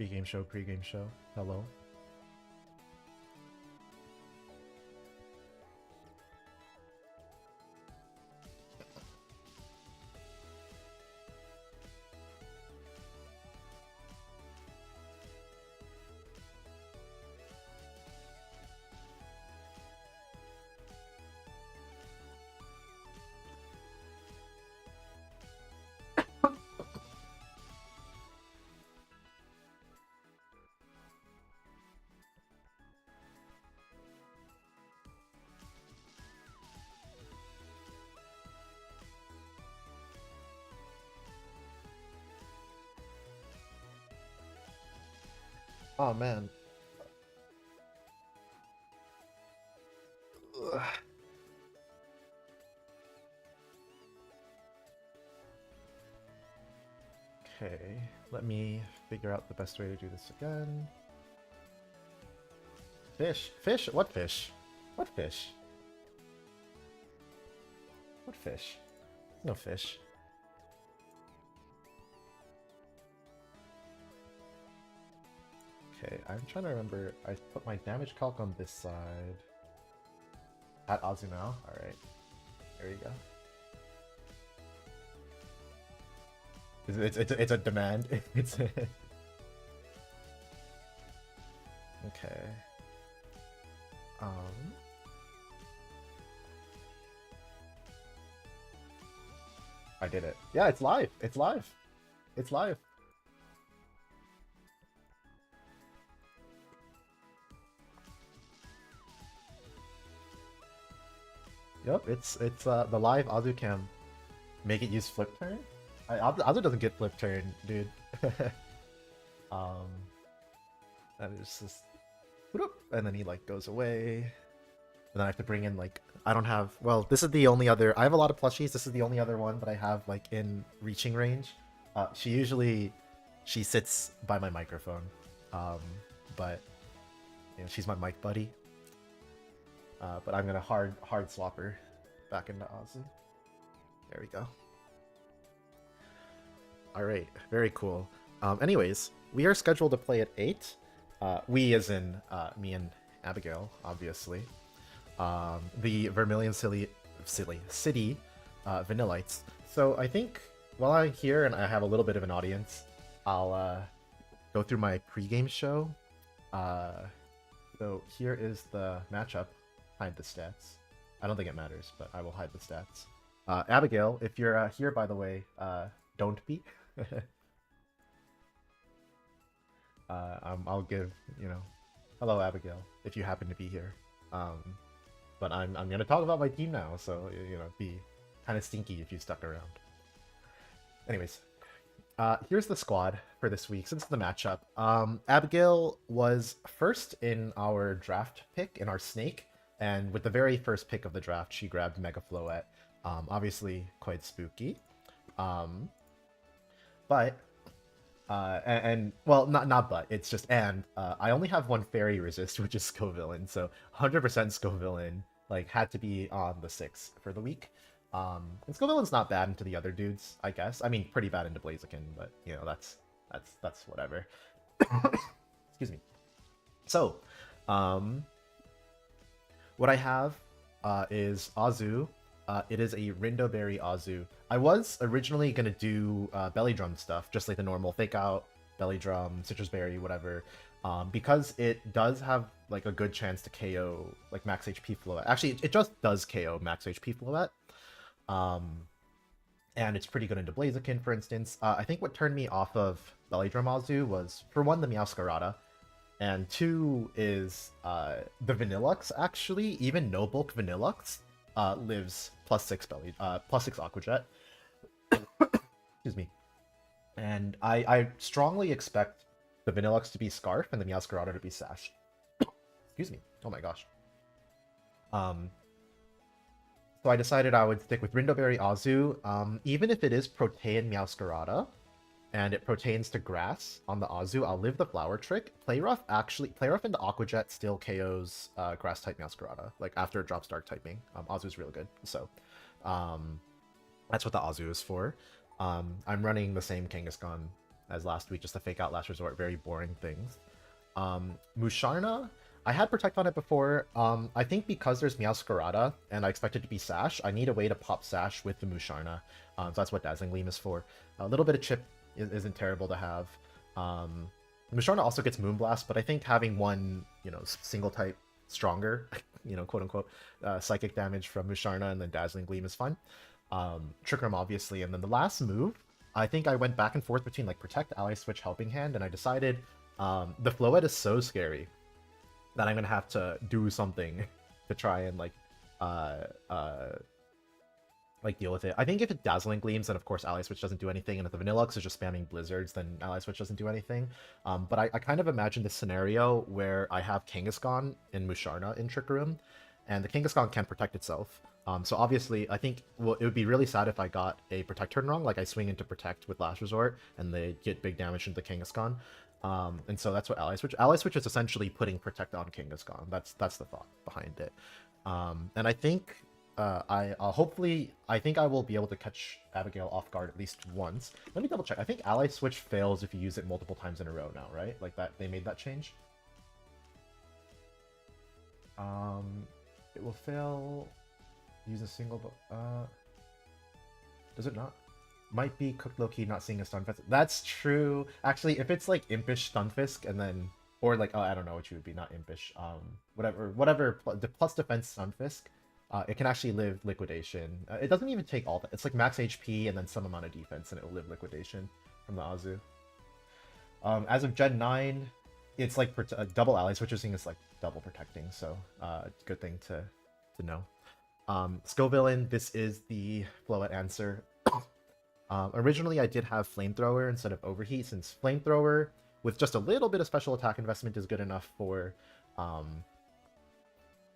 Pre-game show, pre-game show. Hello. Oh man. Ugh. Okay, let me figure out the best way to do this again. Fish? Fish? What fish? What fish? What fish? No fish. Okay, I'm trying to remember. I put my damage calc on this side. At Azumao. Alright. There you go. It's a demand. It's a... Okay. I did it. Yeah, it's live. It's live. It's live. Yep, it's the live Azucam. Make it use flip turn? Azu doesn't get flip turn, dude. um, and it's just, and then he like goes away, and then I have to bring in like I don't have. Well, this is the only other. I have a lot of plushies. This is the only other one that I have like in reaching range. She sits by my microphone, but you know, she's my mic buddy. But I'm gonna hard swap her back into Azu. There we go. Alright, very cool. Anyways, we are scheduled to play at 8. We as in me and Abigail, obviously. The Vermillion City Vanillites. So I think while I'm here and I have a little bit of an audience, I'll go through my pregame show. So here is the matchup. Hide the stats. I don't think it matters, but I will hide the stats. Abigail, if you're here, by the way, don't be. I'll give, you know, hello Abigail, if you happen to be here. But I'm gonna talk about my team now, so you know, be kind of stinky if you stuck around. Anyways, here's the squad for this week. Since the matchup, Abigail was first in our draft pick in our snake, and with the very first pick of the draft, she grabbed Mega Floette. Obviously quite spooky. But well, not but, it's just I only have one fairy resist, which is Scovillain, so 100% Scovillain like had to be on the 6 for the week. And Scovillain's not bad into the other dudes, I guess. I mean, pretty bad into Blaziken, but you know, that's whatever. Excuse me. So, what I have is Azu. It is a Rindoberry Azu. I was originally going to do Belly Drum stuff, just like the normal Fake Out, Belly Drum, Citrus Berry, whatever. Because it does have like a good chance to KO like max HP Floette. Actually, it just does KO max HP Floette. And it's pretty good into Blaziken, for instance. I think what turned me off of Belly Drum Azu was, for one, the Meowscarada. And two is the Vanillux, actually. Even no bulk Vanillux lives +6 belly, +6 Aqua Jet. Excuse me. And I strongly expect the Vanillux to be Scarf and the Meowscarada to be Sash. Excuse me. Oh my gosh. So I decided I would stick with Rindoberry Azu, even if it is Protean Meowscarada, and it pertains to grass on the Azu, I'll live the flower trick. Play Rough into Aqua Jet still KOs grass type Meowscarada, like after it drops dark typing. Azu is really good, so that's what the Azu is for. I'm running the same Kangaskhan as last week, just to fake out Last Resort, very boring things. Musharna, I had Protect on it before. I think because there's Meowscarada, and I expect it to be Sash, I need a way to pop Sash with the Musharna. So that's what Dazzling Gleam is for. A little bit of chip isn't terrible to have. Musharna also gets Moonblast, but I think having one, single type stronger, quote unquote, psychic damage from Musharna and then Dazzling Gleam is fine. Trick Room, obviously, and then the last move, I think I went back and forth between like Protect, Ally Switch, Helping Hand, and I decided the Floette is so scary that I'm gonna have to do something to try and deal with it. I think if it Dazzling Gleams, then of course Ally Switch doesn't do anything, and if the Vanillites is just spamming Blizzards, then Ally Switch doesn't do anything. But I kind of imagine this scenario where I have Kangaskhan and Musharna in Trick Room, and the Kangaskhan can protect itself. So obviously, I think it would be really sad if I got a Protect turn wrong, like I swing into Protect with Last Resort, and they get big damage into the Kangaskhan. And so that's what Ally Switch. Ally Switch is essentially putting Protect on Kangaskhan. That's the thought behind it. And I think I think I will be able to catch Abigail off guard at least once. Let me double check. I think Ally Switch fails if you use it multiple times in a row now, right? Like that, they made that change. It will fail. Use a single. Does it not? Might be cooked low-key, not seeing a Stunfisk. That's true. Actually, if it's like Impish Stunfisk and then, or like, I don't know what you would be, not Impish. Whatever. The plus defense Stunfisk. It can actually live Liquidation. It doesn't even take all that. It's like max HP and then some amount of defense, and it will live Liquidation from the Azu. As of Gen 9, it's like double Ally Switching is like double protecting, so good thing to know. Skill Villain, this is the Floette answer. Originally, I did have Flamethrower instead of Overheat, since Flamethrower, with just a little bit of special attack investment, is good enough for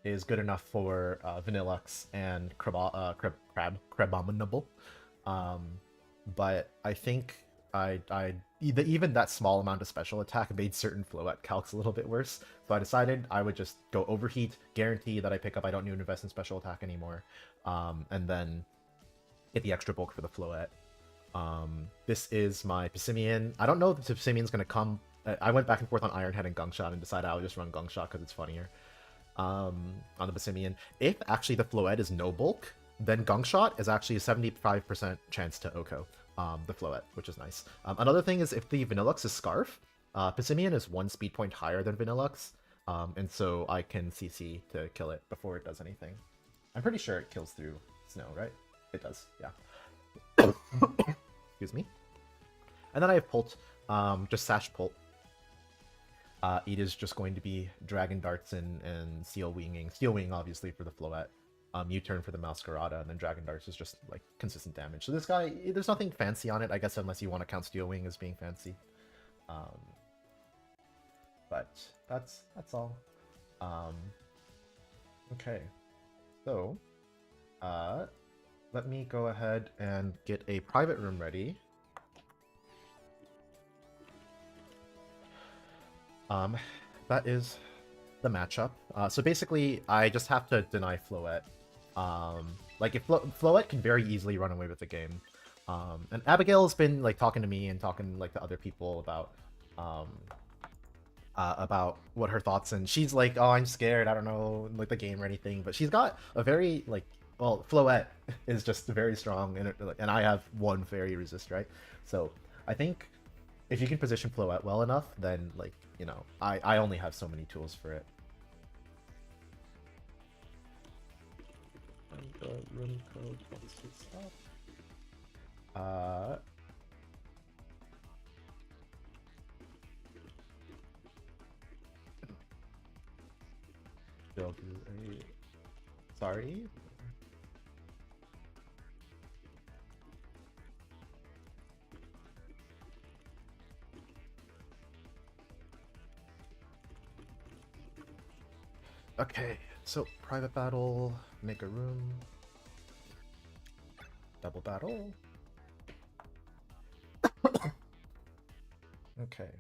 Vanillux and Crabominable. But I think even that small amount of special attack made certain Floette calcs a little bit worse. So I decided I would just go Overheat, guarantee that I pick up, I don't need to invest in special attack anymore, and then get the extra bulk for the Floette. This is my Pissimian. I don't know if the Pissimian's going to come. I went back and forth on Iron Head and Gunk Shot and decided I would just run Gunk Shot because it's funnier on the Pissimian. If actually the Floette is no bulk, then Gunk Shot is actually a 75% chance to Oko the Floette, which is nice. Another thing is if the Vanillux is Scarf, Pissimian is 1 speed point higher than Vanillux, and so I can CC to kill it before it does anything. I'm pretty sure it kills through snow, right? It does, yeah. Excuse me. And then I have Pult, just Sash Pult. It is just going to be Dragon Darts and Steel Winging. Steel Wing, obviously, for the Floette. U-turn for the Meowscarada, and then Dragon Darts is just, like, consistent damage. So this guy, there's nothing fancy on it, I guess, unless you want to count Steel Wing as being fancy. But that's all. Okay. So, let me go ahead and get a private room ready. That is the matchup. So basically, I just have to deny Floette. Like, if Floette can very easily run away with the game. And Abigail's been, like, talking to me and talking, like, to other people about what her thoughts, and she's like, oh, I'm scared, I don't know, like, the game or anything, but she's got a very, like, well, Floette is just very strong, and I have one fairy resist, right? So I think if you can position Floette well enough, then, like, you know, I only have so many tools for it. And the room code wants to stop. They'll do a... Sorry? Okay, so private battle, make a room, double battle. Okay.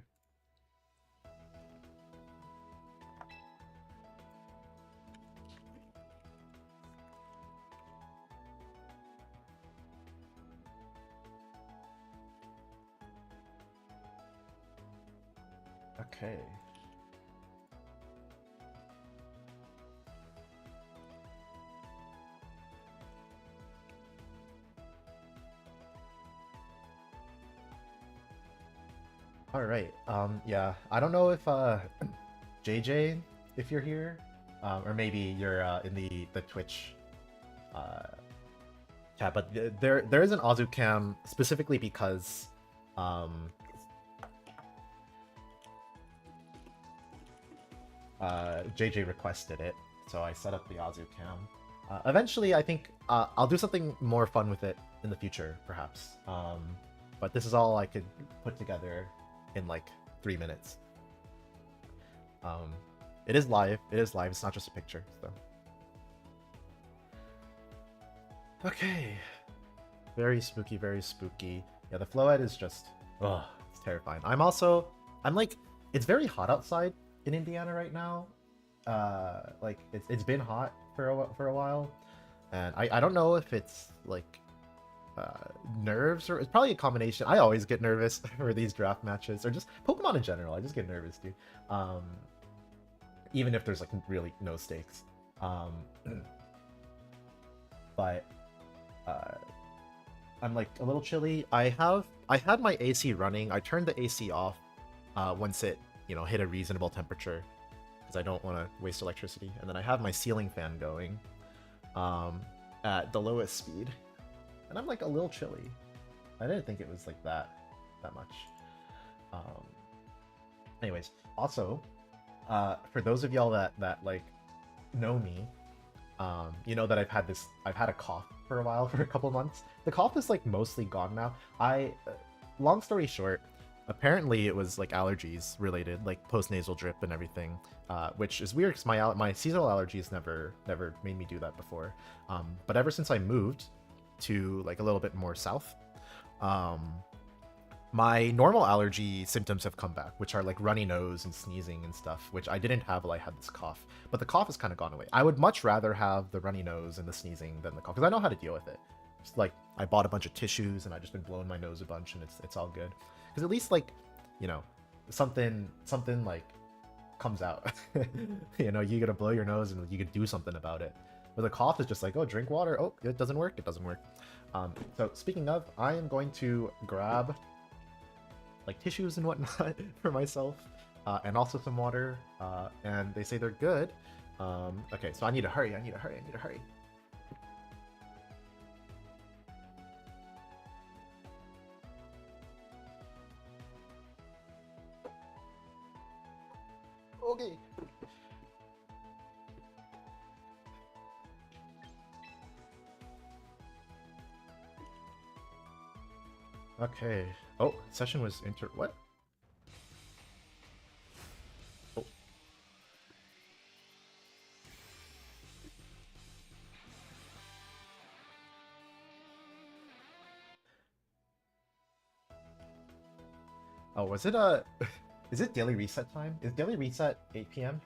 Okay. All right. Yeah. I don't know if JJ, if you're here, or maybe you're in the Twitch chat, but there is an Azucam specifically because um JJ requested it, so I set up the Azucam. Eventually, I think I'll do something more fun with it in the future, perhaps. But this is all I could put together in like 3 minutes. It is live. It is live. It's not just a picture. So. Okay. Very spooky. Very spooky. Yeah, the Floette is just. Oh, it's terrifying. I'm like, it's very hot outside in Indiana right now. Like it's been hot for a while, and I don't know if it's like nerves, or it's probably a combination. I always get nervous for these draft matches, or just Pokemon in general. I just get nervous, dude. Even if there's like really no stakes. But I'm like a little chilly. I had my AC running. I turned the AC off once it hit a reasonable temperature, because I don't want to waste electricity. And then I have my ceiling fan going at the lowest speed. And I'm like a little chilly. I didn't think it was like that much. Anyways, also, for those of y'all that like know me, you know that I've had a cough for a while, for a couple months. The cough is like mostly gone now. Long story short, apparently it was like allergies related, like post-nasal drip and everything, which is weird because my seasonal allergies never made me do that before. But ever since I moved to like a little bit more south, my normal allergy symptoms have come back, which are like runny nose and sneezing and stuff, which I didn't have while I had this cough. But the cough has kind of gone away. I would much rather have the runny nose and the sneezing than the cough, because I know how to deal with it. Just like I bought a bunch of tissues and I just been blowing my nose a bunch, and it's all good. Because at least like, something like comes out. You gotta blow your nose and you can do something about it. With a cough, it's just like, oh, drink water. Oh, it doesn't work. It doesn't work. So speaking of, I am going to grab like tissues and whatnot for myself, and also some water. And they say they're good. Okay, so I need to hurry. I need to hurry. Okay. Okay. Oh, session was what? Oh. Oh, was it is it daily reset time? Is daily reset 8 p.m.?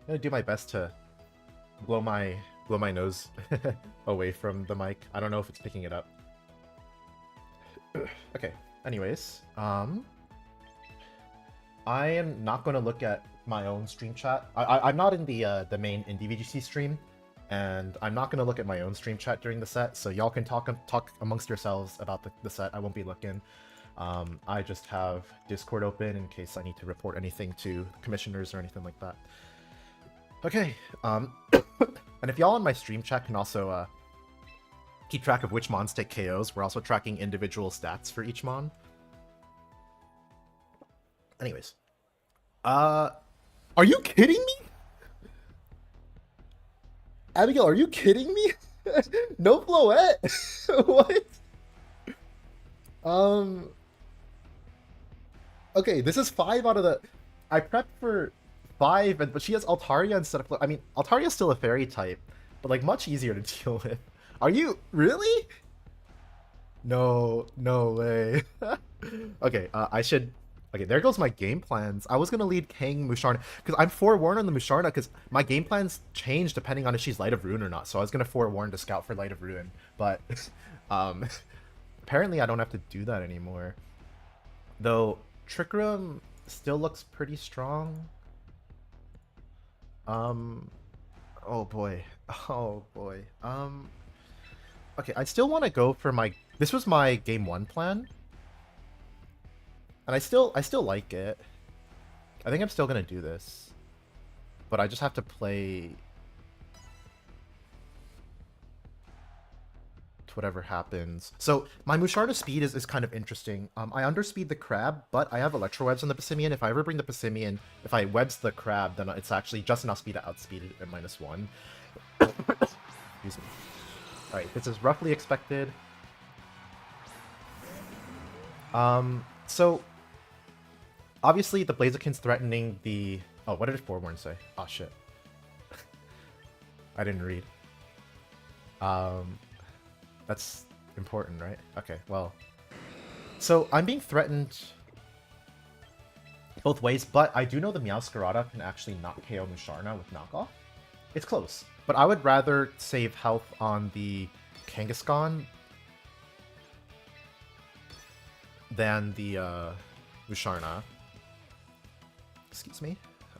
I'm gonna do my best to blow my nose away from the mic. I don't know if it's picking it up. Okay. Anyways, I am not going to look at my own stream chat. I'm not in the main IndieVGC stream, and I'm not going to look at my own stream chat during the set, so y'all can talk amongst yourselves about the set. I won't be looking. I just have Discord open in case I need to report anything to commissioners or anything like that. Okay, and if y'all on my stream chat can also keep track of which mons take KOs, we're also tracking individual stats for each mon. Anyways, are you kidding me? Abigail, are you kidding me? No Floette? What? Okay, this is 5 out of the... I prepped for 5, but she has Altaria instead of... I mean, Altaria's still a fairy type, but like much easier to deal with. Are you... Really? No way. Okay, I should Okay, there goes my game plans. I was gonna lead Kang Musharna because I'm forewarned on the Musharna because my game plans change depending on if she's Light of Ruin or not. So I was gonna forewarn to scout for Light of Ruin, but um, apparently I don't have to do that anymore. Though Trick Room still looks pretty strong. Oh boy, oh boy. Okay, I still want to go for my. This was my game one plan, and I still like it. I think I'm still gonna do this, but I just have to play to whatever happens. So my Musharna speed is kind of interesting. I underspeed the crab, but I have Electro Webs on the Passimian. If I ever bring the Passimian, if I webs the crab, then it's actually just enough speed to outspeed it at -1. Excuse me. Alright, this is roughly expected. So obviously the Blaziken's threatening the... Oh, what did it forewarn say? Oh shit. I didn't read. That's important, right? Okay, well. So I'm being threatened both ways, but I do know the Meowscarada can actually not KO Musharna with knockoff. It's close, but I would rather save health on the Kangaskhan than the Musharna. Excuse me.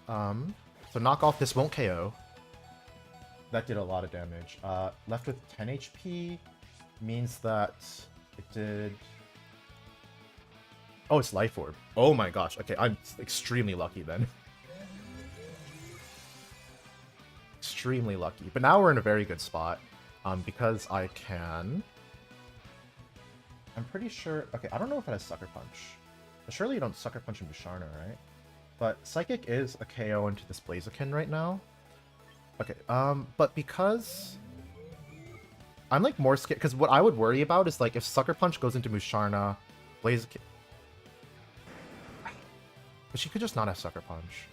So knockoff, this won't KO. That did a lot of damage. Left with 10 HP means that it did... Oh, it's Life Orb. Oh my gosh. Okay, I'm extremely lucky then. Extremely lucky. But now we're in a very good spot. Because I can... I'm pretty sure... Okay, I don't know if it has Sucker Punch. But surely you don't Sucker Punch in Musharna, right? But Psychic is a KO into this Blaziken right now. Okay, but because... I'm like more scared, because what I would worry about is like if Sucker Punch goes into Musharna, Blaziken... But she could just not have Sucker Punch.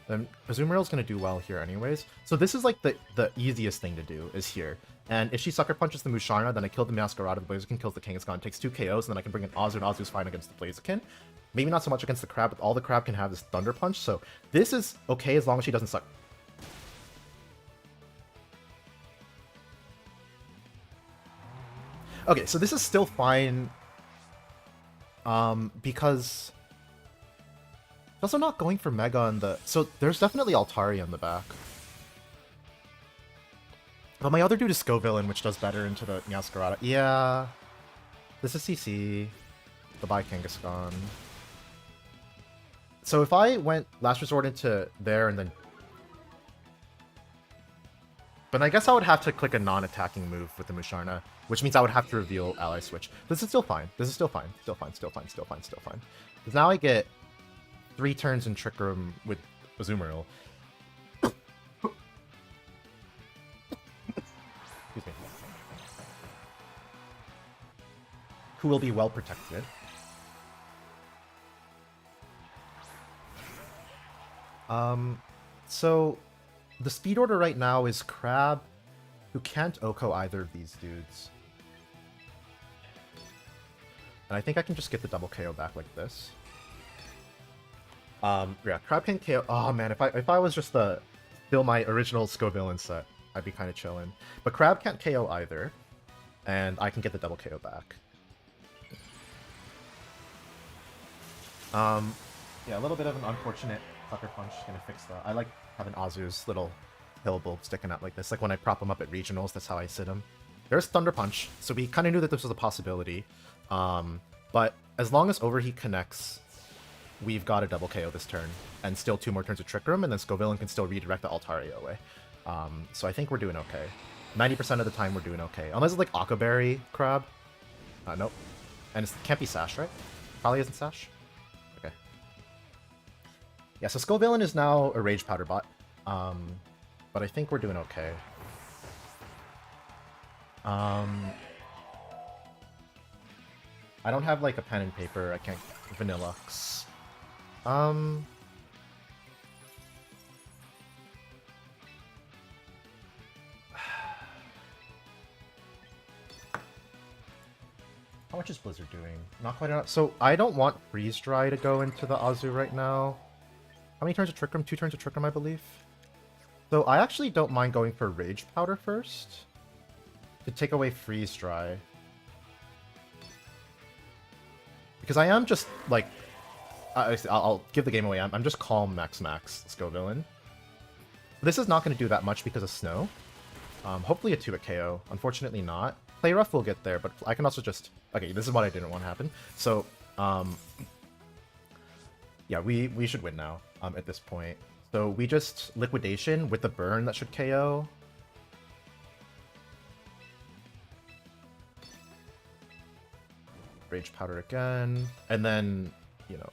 Then Azumarill's gonna do well here anyways. So this is like the easiest thing to do, is here. And if she Sucker Punches the Musharna, then I kill the Meowscarada, the Blaziken kills the Kangaskhan, takes 2 KOs, and then I can bring in Azu, and Azu's fine against the Blaziken. Maybe not so much against the Crab, but all the Crab can have is Thunder Punch, so this is okay as long as she doesn't suck. Okay, so this is still fine, because... Also not going for Mega on the... So there's definitely Altari on the back. But my other dude is Scovillain, which does better into the Meowscarada. Yeah. This is CC. Goodbye, Kangaskhan. So if I went Last Resort into there and then... But I guess I would have to click a non-attacking move with the Musharna, which means I would have to reveal Ally Switch. This is still fine. This is still fine. Still fine, still fine, still fine, still fine. Because now I get 3 turns in Trick Room with Azumarill. Excuse me. Who will be well protected. So the speed order right now is Crab, who can't OHKO either of these dudes. And I think I can just get the double KO back like this. Yeah, Crab can KO. Oh man, if I was just still my original Scovillain set, I'd be kind of chilling. But Crab can't KO either, and I can get the double KO back. Yeah, a little bit of an unfortunate Sucker Punch. Gonna fix that. I like having Azu's little hill bulb sticking out like this. Like when I prop him up at regionals, that's how I sit him. There's Thunder Punch, so we kind of knew that this was a possibility. But as long as Overheat connects, we've got a double KO this turn, and still 2 more turns of Trick Room, and then Scovillain can still redirect the Altaria away. So I think we're doing okay. 90% of the time we're doing okay. Unless it's like Aqua Berry Crab. Nope. And it can't be Sash, right? Probably isn't Sash. Okay. Yeah, so Scovillain is now a Rage Powder bot. But I think we're doing okay. I don't have like a pen and paper. I can't Vanillites. How much is Blizzard doing? Not quite enough. So I don't want Freeze Dry to go into the Azu right now. How many turns of Trick Room? 2 turns of Trick Room, I believe. So I actually don't mind going for Rage Powder first to take away Freeze Dry. Because I am just, like... I'll give the game away. I'm just Calm Max Scovillain. This is not going to do that much because of Snow. Hopefully a 2-hit KO. Unfortunately not. Play Rough will get there, but I can also just... Okay, this is what I didn't want to happen. So, yeah, we should win now at this point. So we just Liquidation with the burn that should KO. Rage Powder again. And then, you know,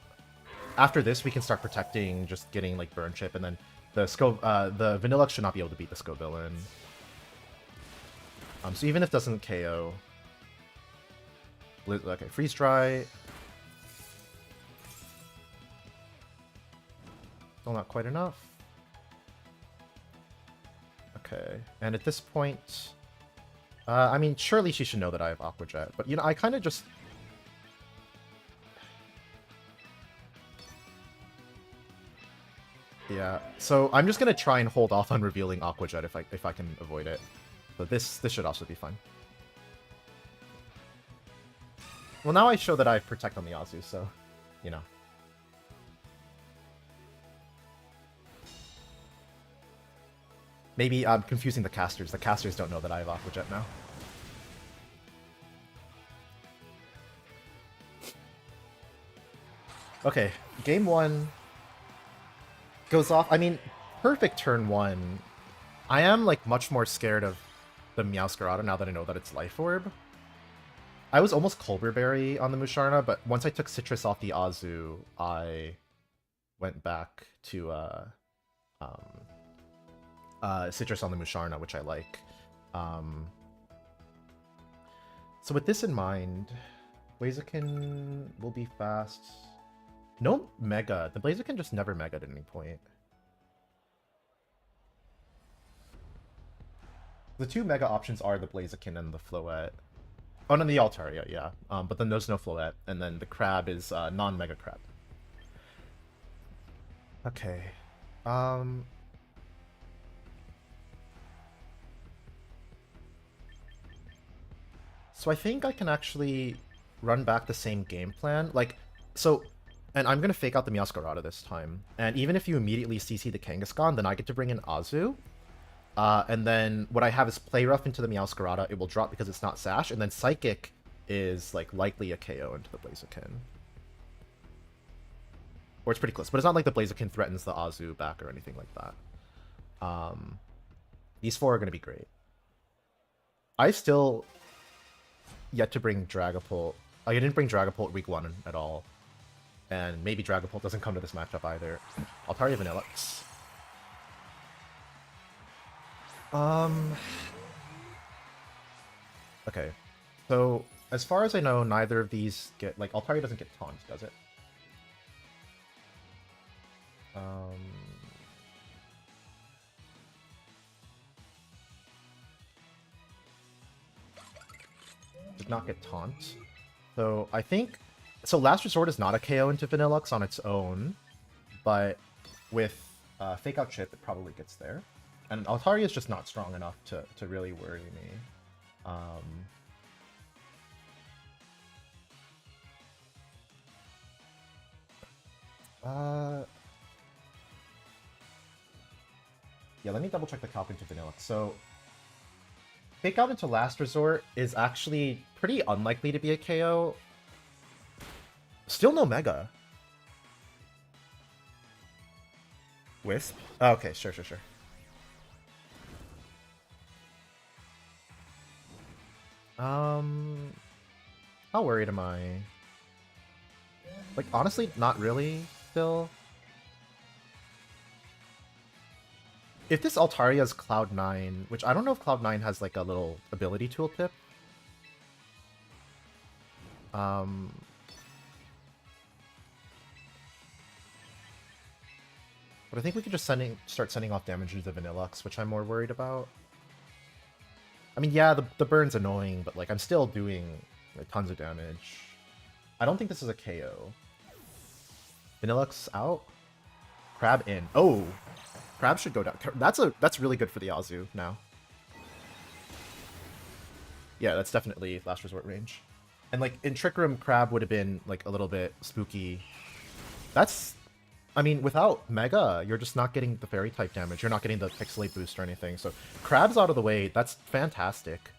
after this we can start protecting, just getting like Burn Chip, and then the Vanillites should not be able to beat the Scovillain. So even if it doesn't KO... Okay, Freeze Dry. Still not quite enough. Okay, and at this point... I mean, surely she should know that I have Aqua Jet, but, you know, I kind of just... Yeah, so I'm just gonna try and hold off on revealing Aqua Jet if I can avoid it. So this should also be fine. Well, now I show that I protect on the Azu, so, you know. Maybe I'm confusing the casters. The casters don't know that I have Aqua Jet now. Okay, game 1 goes off. I mean, perfect turn 1. I am, like, much more scared of the Meowscarada now that I know that it's Life Orb. I was almost Colberberry on the Musharna, but once I took Citrus off the Azu, I went back to Citrus on the Musharna, which I like. So with this in mind, Blaziken will be fast. No Mega. The Blaziken just never Mega'd at any point. The 2 Mega options are the Blaziken and the Floette. Oh, no, the Altaria, yeah. But then there's no Floette, and then the Crab is non-Mega Crab. Okay. So I think I can actually run back the same game plan. Like, so... And I'm going to fake out the Meowscarada this time. And even if you immediately CC the Kangaskhan, then I get to bring in Azu. And then what I have is Play Rough into the Meowscarada. It will drop because it's not Sash. And then Psychic is, like, likely a KO into the Blaziken. Or it's pretty close. But it's not like the Blaziken threatens the Azu back or anything like that. These 4 are going to be great. I still yet to bring Dragapult. I didn't bring Dragapult week 1 at all. And maybe Dragapult doesn't come to this matchup either. Altaria Vanillites. Okay. So, as far as I know, neither of these get... Like, Altaria doesn't get Taunt, does it? Did not get Taunt. So, I think... So Last Resort is not a KO into Vanillites on its own, but with Fake Out Chip, it probably gets there. And Altaria is just not strong enough to really worry me. Yeah, let me double check the calc into Vanillites. So Fake Out into Last Resort is actually pretty unlikely to be a KO. Still no Mega. Wisp? Oh, okay, sure. How worried am I? Like, honestly, not really, still. If this Altaria is Cloud9, which I don't know if Cloud9 has, like, a little ability tooltip. But I think we could just start sending off damage to the Vanillites, which I'm more worried about. I mean, yeah, the burn's annoying, but like I'm still doing Like, tons of damage. I don't think this is a KO. Vanillux out. Crab in. Oh! Crab should go down. That's really good for the Azu now. Yeah, that's definitely last resort range. And like in Trick Room, Crab would have been like a little bit spooky. That's, I mean, without Mega, you're just not getting the fairy type damage. You're not getting the pixelate boost or anything. So Crab's out of the way. That's fantastic.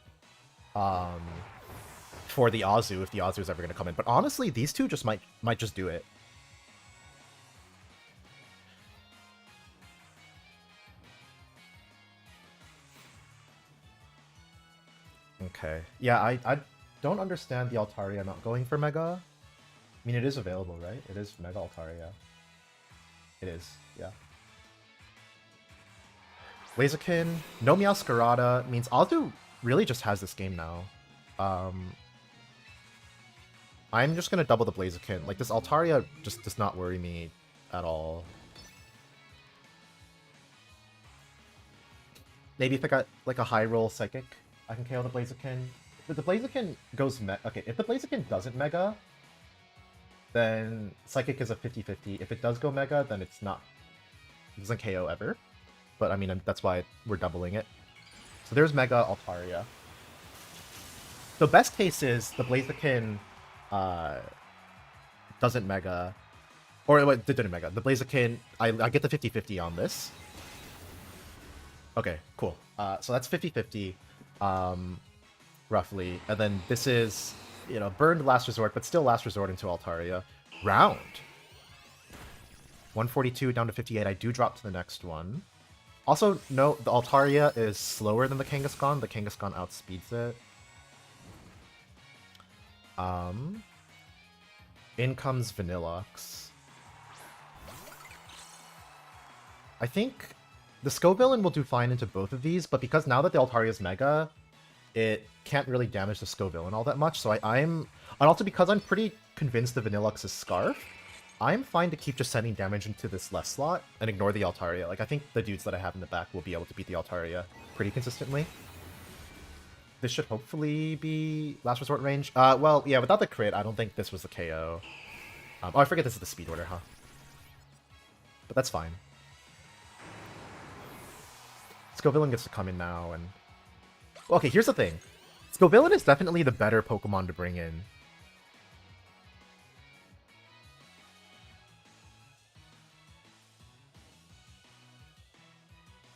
For the Azu, if the Azu is ever going to come in. But honestly, these two just might just do it. Okay. Yeah, I don't understand the Altaria not going for Mega. I mean, it is available, right? It is Mega Altaria. It is, yeah. Blaziken, no Meowscarada means Azu really just has this game now. I'm just gonna double the Blaziken. Like, this Altaria just does not worry me at all. Maybe if I got, like, a high roll Psychic, I can KO the Blaziken. If the Blaziken goes okay, if the Blaziken doesn't Mega, then Psychic is a 50-50. If it does go Mega, then it's not... It doesn't KO ever. But, I mean, that's why we're doubling it. So there's Mega Altaria. The best case is the Blaziken doesn't Mega... Or, it didn't Mega. The Blaziken, I get the 50-50 on this. Okay, cool. So that's 50-50, roughly. And then this is, you know, burned Last Resort, but still Last Resort into Altaria. Round. 142 down to 58. I do drop to the next one. Also, no, the Altaria is slower than the Kangaskhan. The Kangaskhan outspeeds it. In comes Vanilluxe. I think the Scovillain will do fine into both of these, but because now that the Altaria is Mega, it can't really damage the Scovillain all that much, so I'm... And also because I'm pretty convinced the Vanilluxe is Scarf, I'm fine to keep just sending damage into this left slot and ignore the Altaria. Like, I think the dudes that I have in the back will be able to beat the Altaria pretty consistently. This should hopefully be Last Resort range. Well, yeah, without the crit, I don't think this was the KO. Oh, I forget this is the speed order, huh? But that's fine. Scovillain gets to come in now, and... Okay, here's the thing. Scovillain is definitely the better Pokemon to bring in.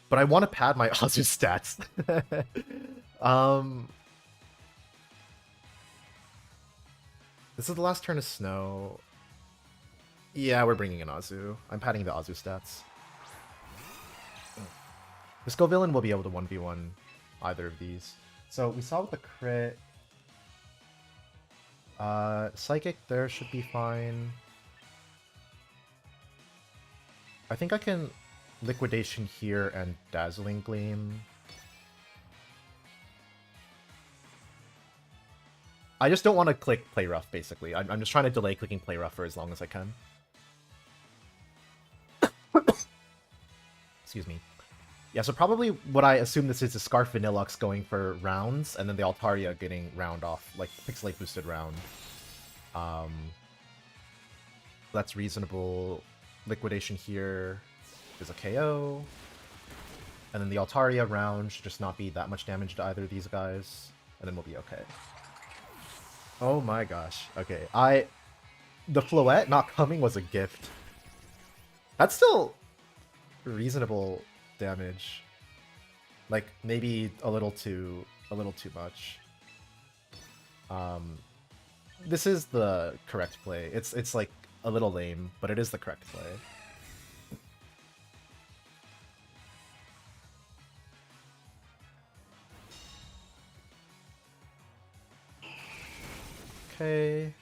But I want to pad my Azu stats. This is the last turn of Snow. Yeah, we're bringing in Azu. I'm padding the Azu stats. The Scovillain will be able to 1v1 either of these. So we saw with the crit. Psychic there should be fine. I think I can Liquidation here and Dazzling Gleam. I just don't want to click Play Rough, basically. I'm just trying to delay clicking Play Rough for as long as I can. Excuse me. Yeah, so probably what I assume this is Scarf Vanilluxe going for rounds, and then the Altaria getting round off, like Pixelate boosted round. That's reasonable. Liquidation here is a KO. And then the Altaria round should just not be that much damage to either of these guys, and then we'll be okay. Oh my gosh. Okay, the Floette not coming was a gift. That's still reasonable damage. Like, maybe a little too much. This is the correct play. It's like a little lame, but it is the correct play. Okay,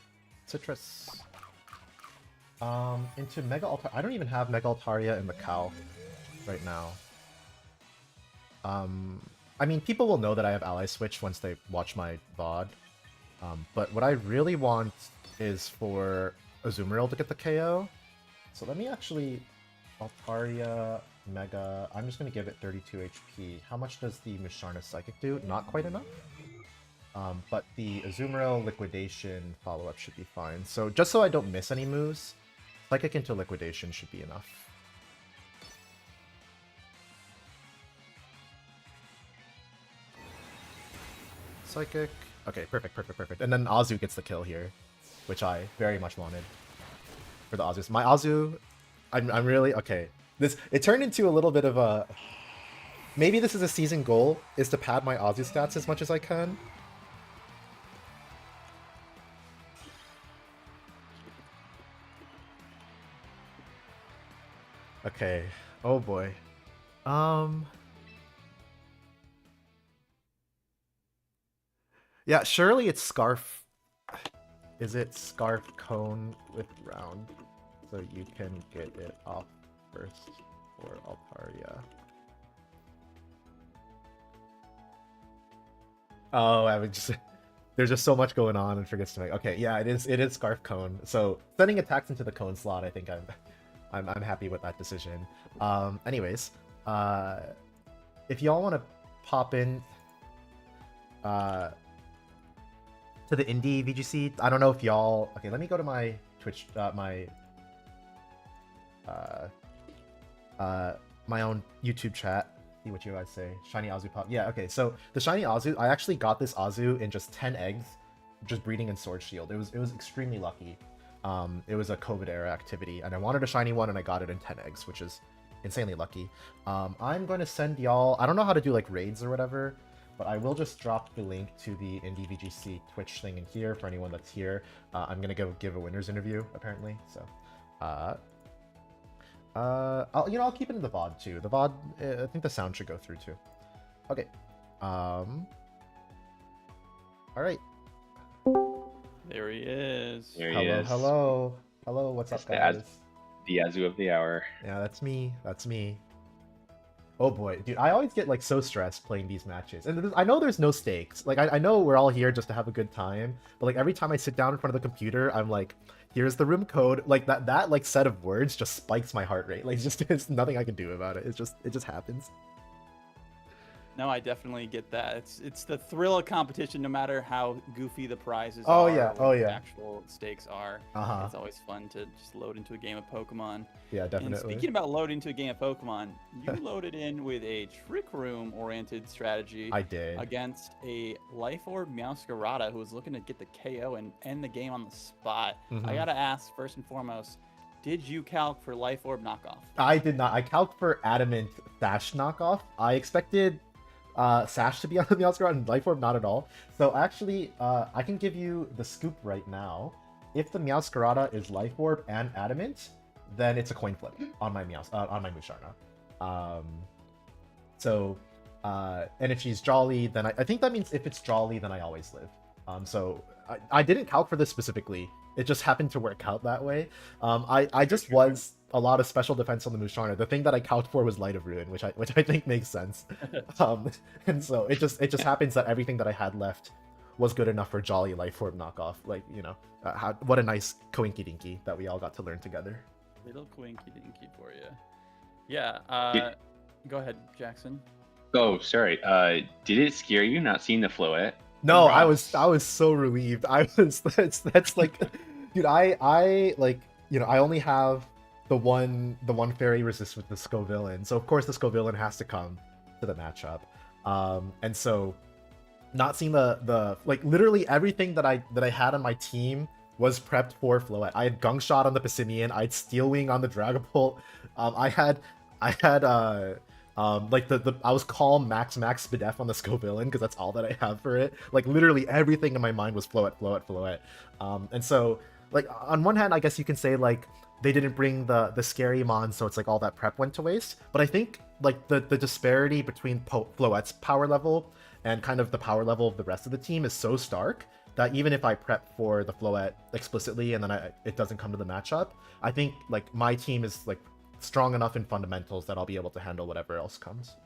Citrus. Into Mega Altaria. I don't even have Mega Altaria in Macau right now. I mean, people will know that I have Ally Switch once they watch my VOD. But what I really want is for Azumarill to get the KO. So let me actually... Altaria, Mega... I'm just going to give it 32 HP. How much does the Musharna Psychic do? Not quite enough? But the Azumarill Liquidation follow-up should be fine. So just so I don't miss any moves, Psychic into Liquidation should be enough. Psychic. Okay, perfect. And then Azu gets the kill here, which I very much wanted for the Azus. My Azu, I'm really okay. It turned into a little bit of a. Maybe this is a season goal, is to pad my Azu stats as much as I can. Okay. Oh boy. Yeah, surely it's Scarf. Is it Scarf Cone with Round? So you can get it off first for Altaria. Oh, I would just. There's just so much going on and forgets to make. Okay, yeah, it is Scarf Cone. So sending attacks into the cone slot, I think I'm happy with that decision. Anyways, if y'all want to pop in to the indie VGC, I don't know if y'all. Okay, let me go to my Twitch, my own YouTube chat. See what you guys say. Shiny Azu pop. Yeah, okay, so the Shiny Azu, I actually got this Azu in just 10 eggs, just breeding in Sword Shield. It was extremely lucky. It was a COVID era activity, and I wanted a shiny one, and I got it in 10 eggs, which is insanely lucky. I'm going to send y'all, I don't know how to do like raids or whatever, but I will just drop the link to the Indie VGC Twitch thing in here for anyone that's here. I'm going to give a winner's interview, apparently, so... I'll keep it in the VOD too. The VOD, I think the sound should go through too. Okay. All right. There he is. There he is. Hello. What's up, guys? The Azu of the hour. Yeah, that's me. Oh boy, dude, I always get like so stressed playing these matches, and I know there's no stakes. Like I know we're all here just to have a good time, but like every time I sit down in front of the computer, I'm like, here's the room code. Like that like set of words just spikes my heart rate. Like it's nothing I can do about it. It just happens. No, I definitely get that. It's the thrill of competition, no matter how goofy the prizes are. Oh yeah. The actual stakes are. Uh-huh. It's always fun to just load into a game of Pokemon. Yeah, definitely. And speaking about loading into a game of Pokemon, you loaded in with a Trick Room oriented strategy. I did. Against a Life Orb Meowscarada who was looking to get the KO and end the game on the spot. Mm-hmm. I gotta ask, first and foremost, did you calc for Life Orb knockoff? I did not. I calced for Adamant Sash knockoff. I expected Sash to be on the Meowscarada and Life Orb not at all. So actually, I can give you the scoop right now. If the Meowscarada is Life Orb and Adamant, then it's a coin flip on my Musharna. And if she's Jolly, then I think that means if it's Jolly, then I always live. So I didn't calc for this specifically. It just happened to work out that way. I just was a lot of special defense on the Musharna. The thing that I calced for was Light of Ruin, which I think makes sense. And so it just happens that everything that I had left was good enough for Jolly Life Orb knockoff. Like, you know, what a nice coinky dinky that we all got to learn together. Little coinky dinky for you. Yeah. Go ahead, Jackson. Oh, sorry. Did it scare you not seeing the Floette? No, I was so relieved. That's like, dude, I like, you know, I only have the one fairy resist with the Scovillain, so of course the Scovillain has to come to the matchup. And so not seeing the like literally everything that I had on my team was prepped for Floette. I had Gunk Shot on the Pissimian, I had Steel Wing on the Dragapult. I had like I was calm max Spadef on the Scovillain because that's all that I have for it. Like literally everything in my mind was Floette. And so like on one hand, I guess you can say like they didn't bring the scary mon, so it's like all that prep went to waste. But I think like the disparity between Floette's power level and kind of the power level of the rest of the team is so stark that even if I prep for the Floette explicitly and then it doesn't come to the matchup, I think like my team is like strong enough in fundamentals that I'll be able to handle whatever else comes.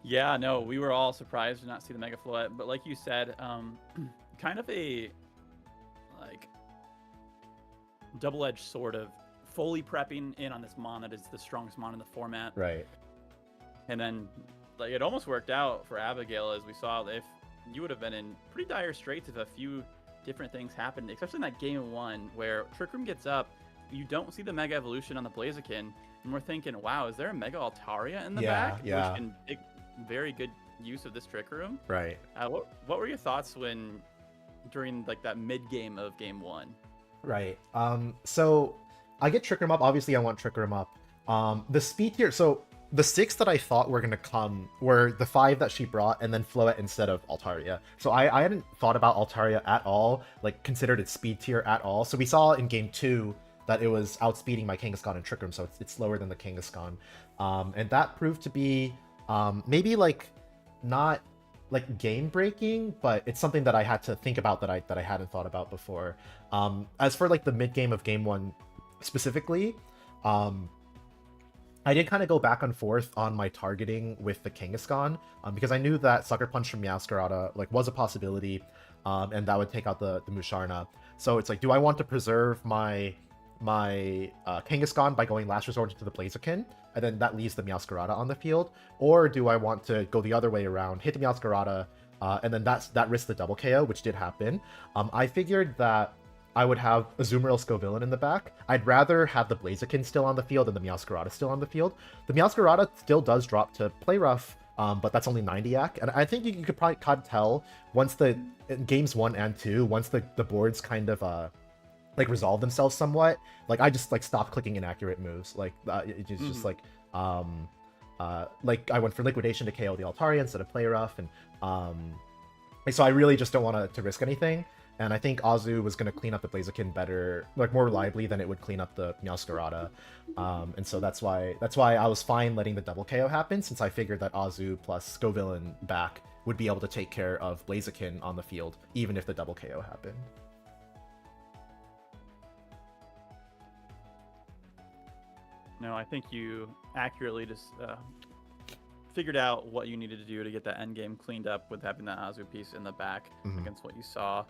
Yeah, no, we were all surprised to not see the Mega Floette, but like you said, kind of a like double-edged sword of fully prepping in on this mon that is the strongest mon in the format. Right. And then like it almost worked out for Abigail, as we saw. If you would have been in pretty dire straits if a few different things happened, especially in that game 1 where Trick Room gets up, you don't see the Mega Evolution on the Blaziken, and we're thinking, wow, is there a Mega Altaria in the back? Yeah. Which can make very good use of this Trick Room. Right. What were your thoughts during like that mid game of game 1? Right. So I get Trick Room up. Obviously, I want Trick Room up. The speed tier. So the 6 that I thought were gonna come were the 5 that she brought, and then Floette instead of Altaria. So I hadn't thought about Altaria at all, like considered its speed tier at all. So we saw in game 2 that it was outspeeding my Kangaskhan and Trick Room, so it's slower than the Kangaskhan. And that proved to be maybe like not like game breaking, but it's something that I had to think about that I hadn't thought about before. As for like the mid game of game 1 specifically, I did kind of go back and forth on my targeting with the Kangaskhan, because I knew that Sucker Punch from Meowscarada like was a possibility, and that would take out the Musharna. So it's like, do I want to preserve my Kangaskhan by going Last Resort into the Blaziken, and then that leaves the Meowscarada on the field, or do I want to go the other way around, hit the Meowscarada, and then that risks the double KO, which did happen. I figured that I would have Azumarill Scovillain in the back. I'd rather have the Blaziken still on the field than the Meowscarada still on the field. The Meowscarada still does drop to Play Rough, but that's only 90 AC, and I think you could probably tell once in games 1 and 2, once the boards kind of like resolve themselves somewhat, like I just like stopped clicking inaccurate moves, like it's just like I went for Liquidation to KO the Altaria instead of Play Rough, and so I really just don't want to risk anything. And I think Azu was going to clean up the Blaziken better, like more reliably than it would clean up the Meowscarada. And so that's why I was fine letting the double KO happen, since I figured that Azu plus Scovillain back would be able to take care of Blaziken on the field, even if the double KO happened. No, I think you accurately just figured out what you needed to do to get that end game cleaned up with having that Azu piece in the back against what you saw.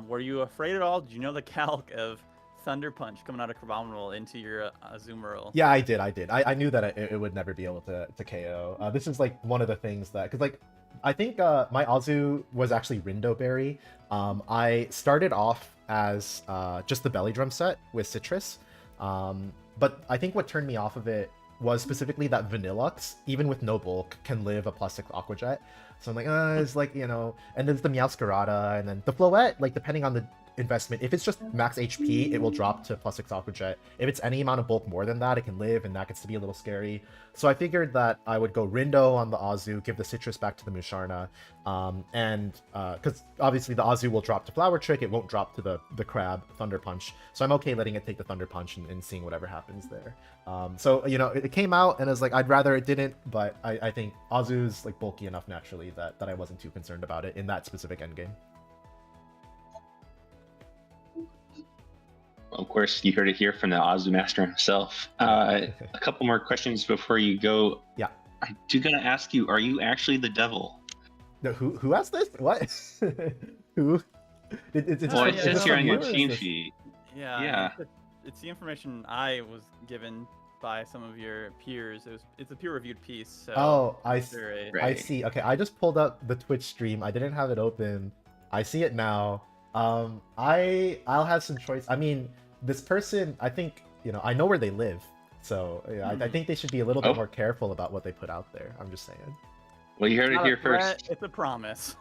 Were you afraid at all? Did you know the calc of Thunder Punch coming out of Crabominal into your Azumarill? Yeah, I did. I knew that it would never be able to KO. This is like one of the things that, because like I think my Azu was actually Rindo Berry. I started off as just the Belly Drum set with Citrus. But I think what turned me off of it was specifically that Vanillites, even with no bulk, can live a +6 Aqua Jet. So I'm like, it's like, you know, and then there's the Meowscarada, and then the Floette, like depending on the investment, if it's just max HP, it will drop to +6 Aqua Jet. If it's any amount of bulk more than that, it can live, and that gets to be a little scary. So I figured that I would go Rindo on the Azu, give the Citrus back to the Musharna, and because obviously the Azu will drop to Flower Trick, it won't drop to the Crab Thunder Punch. So I'm okay letting it take the Thunder Punch and seeing whatever happens there. So, you know, it came out, and I was like, I'd rather it didn't, but I think Azu's like bulky enough naturally that I wasn't too concerned about it in that specific endgame. Of course, you heard it here from the Azu Master himself. A couple more questions before you go. Yeah. I do gotta ask you, are you actually the devil? No, who asked this? What? Who? It's just here on your team sheet. Yeah. It's the information I was given by some of your peers. It's a peer-reviewed piece. So I see. Okay, I just pulled up the Twitch stream. I didn't have it open. I see it now. I'll have some choice. I mean, this person, I think, you know, I know where they live, so yeah, I think they should be a little bit more careful about what they put out there. I'm just saying. Well, you heard it here first. It's a promise.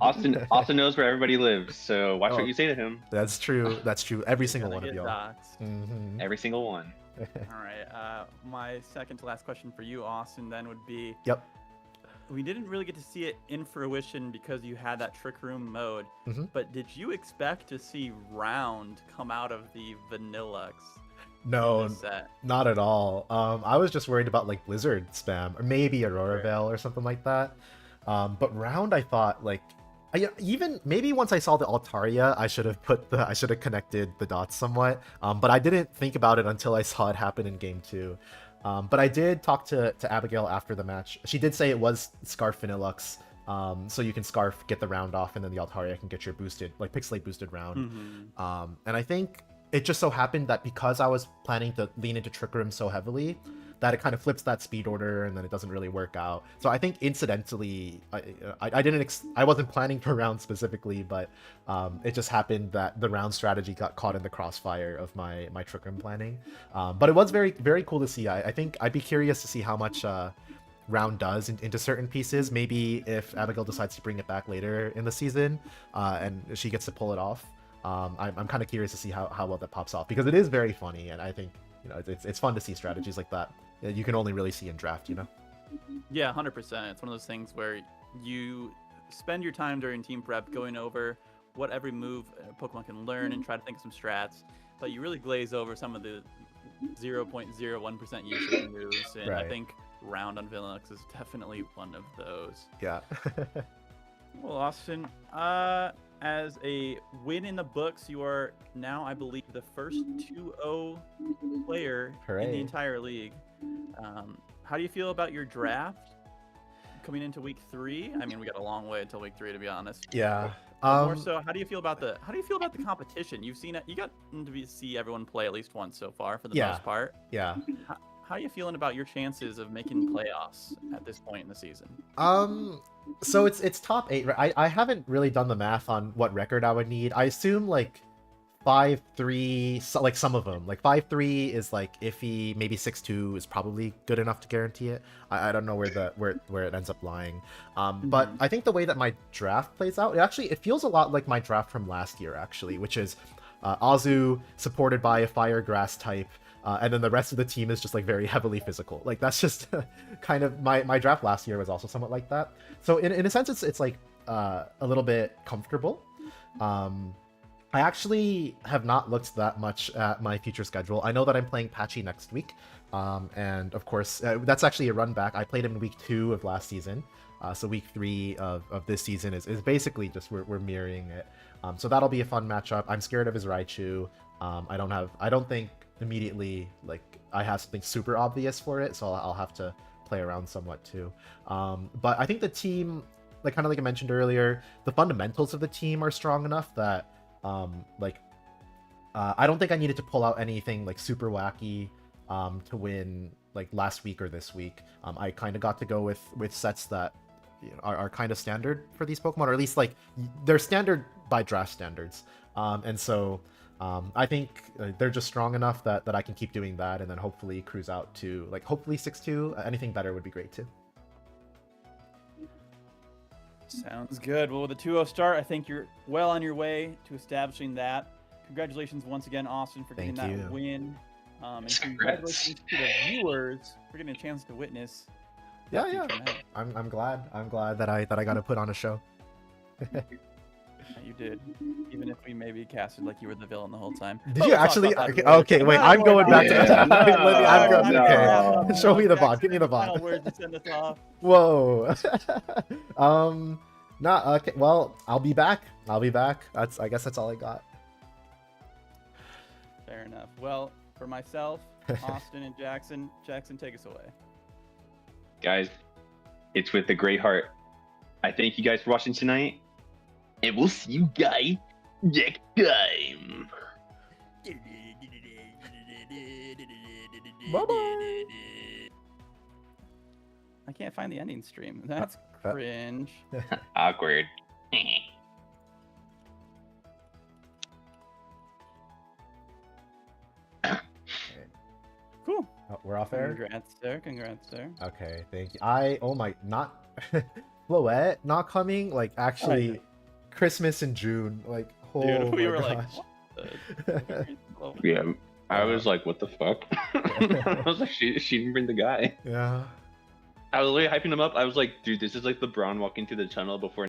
Austin knows where everybody lives, so watch what you say to him. That's true. That's true. Every single one of y'all. Every single one. All right. My second to last question for you, Austin, then would be. Yep. We didn't really get to see it in fruition because you had that Trick Room mode, but did you expect to see Round come out of the Vanillites? No, not at all. I was just worried about like Blizzard spam or maybe Aurora Veil or something like that. But Round, I thought like, even maybe once I saw the Altaria, I should have connected the dots somewhat. But I didn't think about it until I saw it happen in game 2. But I did talk to Abigail after the match. She did say it was Scarf Vanillux, so you can Scarf, get the round off, and then the Altaria can get your boosted, like Pixelate boosted round. And I think it just so happened that because I was planning to lean into Trick Room so heavily, that it kind of flips that speed order and then it doesn't really work out. So I think incidentally, I wasn't planning for round specifically, but it just happened that the round strategy got caught in the crossfire of my trick room planning. But it was very, very cool to see. I think I'd be curious to see how much round does into certain pieces. Maybe if Abigail decides to bring it back later in the season and she gets to pull it off. I'm kind of curious to see how well that pops off, because it is very funny, and I think, you know, it's fun to see strategies like that you can only really see in draft, you know? Yeah, 100%. It's one of those things where you spend your time during team prep going over what every move Pokemon can learn and try to think of some strats, but you really glaze over some of the 0.01% usage moves, and Right. I think round on Vanillites is definitely one of those. Yeah. Well, Austin, as a win in the books, you are now, I believe, the first 2-0 player in Hooray. the entire league. How do you feel about your draft coming into week 3? I mean, we got a long way until week 3, to be honest. Yeah. But more so, how do you feel about the competition? You've seen it. You got to see everyone play at least once so far, for the Yeah. most part. Yeah. How are you feeling about your chances of making playoffs at this point in the season? So it's top 8. I haven't really done the math on what record I would need. I assume like 5-3, so, like some of them. Like 5-3 is like iffy. Maybe 6-2 is probably good enough to guarantee it. I don't know where it ends up lying. But I think the way that my draft plays out, it feels a lot like my draft from last year, actually, which is Azu supported by a fire grass type. And then the rest of the team is just like very heavily physical. Like that's just kind of my draft last year was also somewhat like that. So in a sense, it's like a little bit comfortable. I actually have not looked that much at my future schedule. I know that I'm playing Patchy next week. And of course, that's actually a run back. I played him in week 2 of last season. So week 3 of this season is basically just we're mirroring it. So that'll be a fun matchup. I'm scared of his Raichu. I don't think immediately like I have something super obvious for it, so I'll have to play around somewhat too. But I think the team, like kind of like I mentioned earlier, the fundamentals of the team are strong enough that I don't think I needed to pull out anything like super wacky to win like last week or this week. I kind of got to go with sets that, you know, are kind of standard for these Pokemon, or at least like they're standard by draft standards. And so I think they're just strong enough that I can keep doing that, and then hopefully cruise out to like hopefully 6-2. Anything better would be great too. Sounds good. Well, with a 2-0 start, I think you're well on your way to establishing that. Congratulations once again, Austin, for getting Thank that you. win. And Congrats. congratulations to the viewers for getting a chance to witness. Yeah, that yeah. future match. I'm glad that I got to put on a show. Yeah, you did. Even if we maybe casted like you were the villain the whole time. Did But you we'll talk actually? about that Okay, later. wait. No, I'm we're going not. back to. Yeah, no, Okay. Show me the bot. Jackson, Give me the any final bot. words to send us off? Whoa. Nah. Okay. Well, I'll be back. I guess that's all I got. Fair enough. Well, for myself, Austin, and Jackson, take us away. Guys, it's with a great heart. I thank you guys for watching tonight, and we'll see you guys next time. Bye-bye. I can't find the ending stream. That's cringe. Awkward. Cool. Oh, we're off air. Congrats, sir. Okay, thank you. Not Floette not coming. Like actually, Oh, yeah. Christmas in June. Like oh Dude, we my were like, gosh. what the? Yeah, I was like, what the fuck? I was like, she didn't bring the guy. Yeah. I was literally hyping him up. I was like, dude, this is like LeBron walking through the tunnel before